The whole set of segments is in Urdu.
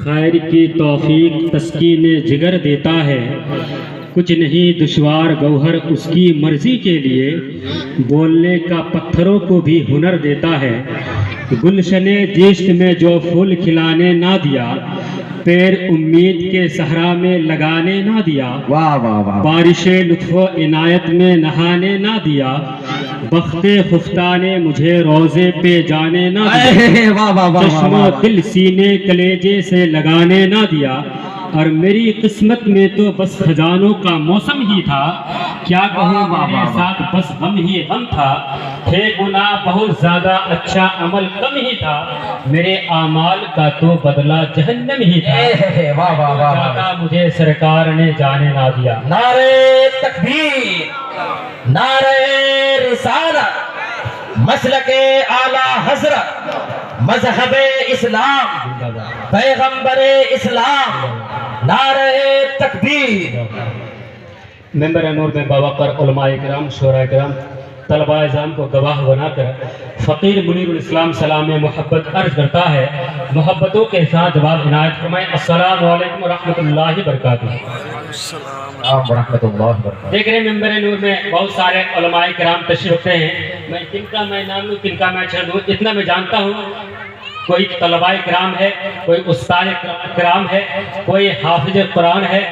خیر کی توفیق تسکین جگر دیتا ہے، کچھ نہیں دشوار گوہر اس کی مرضی کے لیے، بولنے کا پتھروں کو بھی ہنر دیتا ہے۔ گلشن جشت میں جو پھول کھلانے نہ دیا، پیر امید کے صحرا میں لگانے نہ دیا، واہ واہ واہ، بارش لطف و عنایت میں نہانے نہ دیا، بخت خفتہ نے مجھے روزے پہ جانے نہ دیا، واہ واہ واہ چشم و واہ، دل سینے کلیجے سے لگانے نہ دیا، اور میری قسمت میں تو بس خزانوں کا موسم ہی تھا، کیا کہوں میرے ساتھ بس غم ہی غم تھا، تھے گناہ بہت زیادہ اچھا عمل کم ہی تھا، میرے اعمال کا تو بدلہ جہنم ہی تھا، واہ واہ واہ، زیادہ مجھے سرکار نے جانے نہ دیا۔ نعرے تکبیر، نعرے رسالت، مسلک اعلی حضرت، مذہب اسلام، پیغمبر اسلام، نعرے تکبیر۔ ممبر نور میں باوقار علماء کرام، شورا کرام، طلباء اعظام کو گواہ بنا کر فقیر منیر الاسلام سلام محبت عرض کرتا ہے، محبتوں کے ساتھ جواب عنایت فرمائیں۔ السلام علیکم ورحمۃ اللہ وبرکاتہ۔ السلام ورحمۃ اللہ وبرکاتہ۔ دیکھ رہے ہیں ممبر نور میں بہت سارے علماء کرام تشریف رکھتے ہیں، میں کن کا میں نام لوں کن کا میں چھوڑ دوں، اتنا میں جانتا ہوں، کوئی طلباء کرام ہے، کوئی استاد کرام ہے، کوئی حافظ قرآن ہے،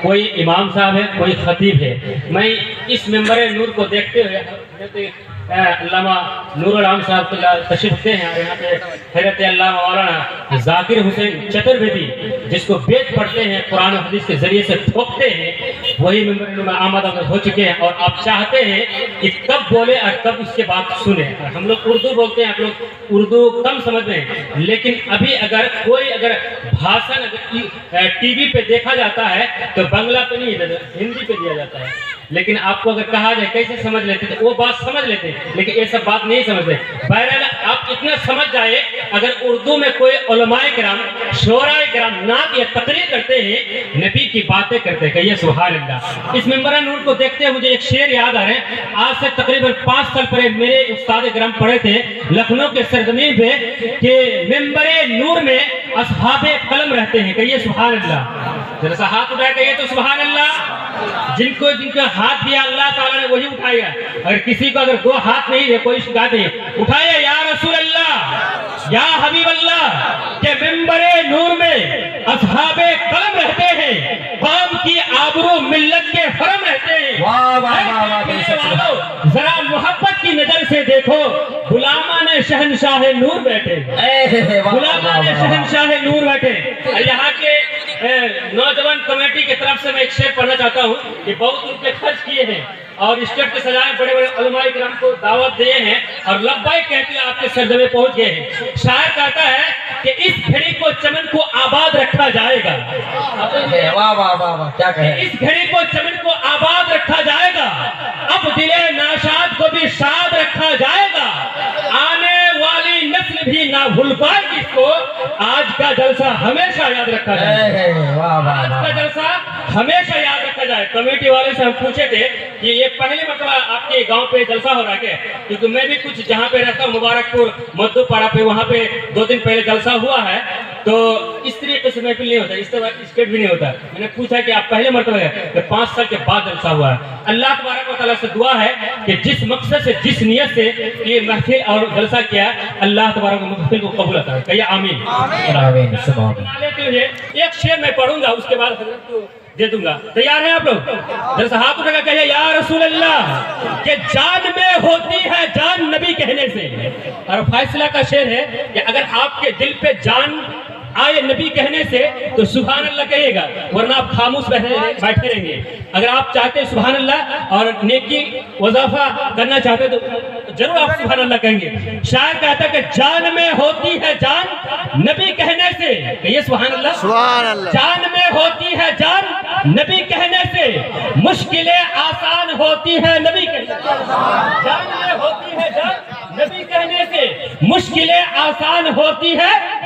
کوئی امام صاحب ہے، کوئی خطیب ہے۔ میں اس ممبر نور کو دیکھتے ہوئے علامہ نور العام صاحب تشریف رکھتے ہیں، اور یہاں پہ حضرت علامہ مولانا ذاکر حسین چترویدی جس کو بیت پڑھتے ہیں، قرآن و حدیث کے ذریعے سے ٹھوکتے ہیں، وہی ممبر نور میں آمد ہو چکے ہیں، اور آپ چاہتے ہیں کہ کب بولے اور کب اس کے بعد سنیں۔ ہم لوگ اردو بولتے ہیں، آپ لوگ اردو کم سمجھتے ہیں، لیکن ابھی اگر کوئی بھاشن ٹی وی پہ دیکھا جاتا ہے تو بنگلہ پہ نہیں، ہندی پہ دیا جاتا ہے، لیکن آپ کو اگر کہا جائے کیسے سمجھ لیتے تو وہ بات سمجھ لیتے ہیں، لیکن یہ سب بات نہیں سمجھتے۔ بہرحال آپ اتنا سمجھ جائے، اگر اردو میں کوئی علماء کرام، شعراء کرام نعت یا تقریر کرتے ہیں، نبی کی باتیں کرتے ہیں، کہیے سبحان اللہ۔ اس ممبر نور کو دیکھتے ہوئے مجھے ایک شعر یاد آ رہے ہیں، آج سے تقریباً 5 سال پہلے میرے استاد کرام پڑھے تھے لکھنؤ کے سرزمین پہ کہ ممبر نور میں اصحاب قلم رہتے ہیں، کہیے سبحان اللہ۔ ذرا سا ہاتھ اٹھائے کہیے تو سبحان اللہ۔ جن کو ہاتھ دیا اللہ تعالیٰ نے وہی اٹھائے گا، اگر کسی کو اگر 2 ہاتھ نہیں دے کوئی شکایت نہیں، اٹھائے یا رسول اللہ، یا حبیب اللہ، کہ ممبر نور میں اصحاب قلم رہتے ہیں، قوم کی آبرو ملت کے حرم رہتے ہیں۔ واہ واہ واہ، ذرا محبت کی نظر سے دیکھو، غلامان شہنشاہ نور بیٹھے، غلامان شہنشاہ نور بیٹھے۔ یہاں کے نوجوان کمیٹی کی طرف سے میں ایک شعر پڑھنا چاہتا ہوں کہ بہت ان پہ خرچ کیے ہیں اور اسٹیج پہ سجائے، بڑے بڑے علماء کرام کو دعوت دیے ہیں اور لبیک کہتے ہیں آپ کے سرزمین پہنچ گئے ہیں۔ شاعر کہتا ہے کہ اس گھڑی کو چمن کو آباد رکھا جائے گا، واہ واہ واہ، کیا کہیں، اس گھڑی کو چمن کو آباد رکھا جائے گا، اب دل ناشاد کو بھی شاد رکھا جائے گا، آنے والی نسل بھی نہ بھول پائے گی اس کو، آج کا جلسہ ہمیشہ یاد رکھا جائے، آج کا جلسہ ہمیشہ یاد رکھا جائے۔ کمیٹی والے سے ہم پوچھے تھے کہ یہ پہلی مرتبہ آپ کے گاؤں پہ جلسہ ہو رہا ہے، کیونکہ میں بھی کچھ جہاں پہ رہتا ہوں مبارک پور مدو پاڑا پہ، وہاں پہ 2 دن پہلے جلسہ ہوا ہے، تو اس طریقے سے محفل نہیں ہوتا، اس طرح اسٹیٹ بھی نہیں ہوتا۔ میں نے پوچھا کہ آپ پہلے مرتبہ ہے کہ 5 سال کے بعد جلسہ ہوا ہے۔ اللہ تبارک و تعالیٰ سے دعا ہے کہ جس مقصد سے جس نیت سے یہ محفل اور جلسہ کیا، اللہ تبارک و محفل کو قبول عطا کرے، کہیے آمین۔ آمین۔ ایک شعر میں پڑھوں گا، اس کے بعد حضرت کو دے دوں گا، تیار ہیں آپ لوگ؟ جیسا ہاتھ اٹھا کر کہیے یا رسول اللہ، کہ جان میں ہوتی ہے جان نبی کہنے سے، اور فیصلہ کا شعر ہے کہ اگر آپ کے دل پہ جان آئے نبی کہنے سے تو سبحان اللہ کہیے گا، ورنہ آپ خاموش بیٹھے رہیں گے۔ اگر آپ چاہتے ہیں سبحان اللہ اور نیکی وظیفہ کرنا چاہتے تو ضرور آپ سبحان اللہ کہیں گے۔ شاعر کہتا ہے کہ جان میں ہوتی ہے جان نبی کہنے سے، کہیے سبحان اللہ، سبحان اللہ، جان میں ہوتی ہے جان نبی کہنے سے، مشکلیں آسان ہوتی ہے نبی کہنے سے، جان میں ہوتی ہے جان نبی کہنے سے، مشکلیں آسان ہوتی ہے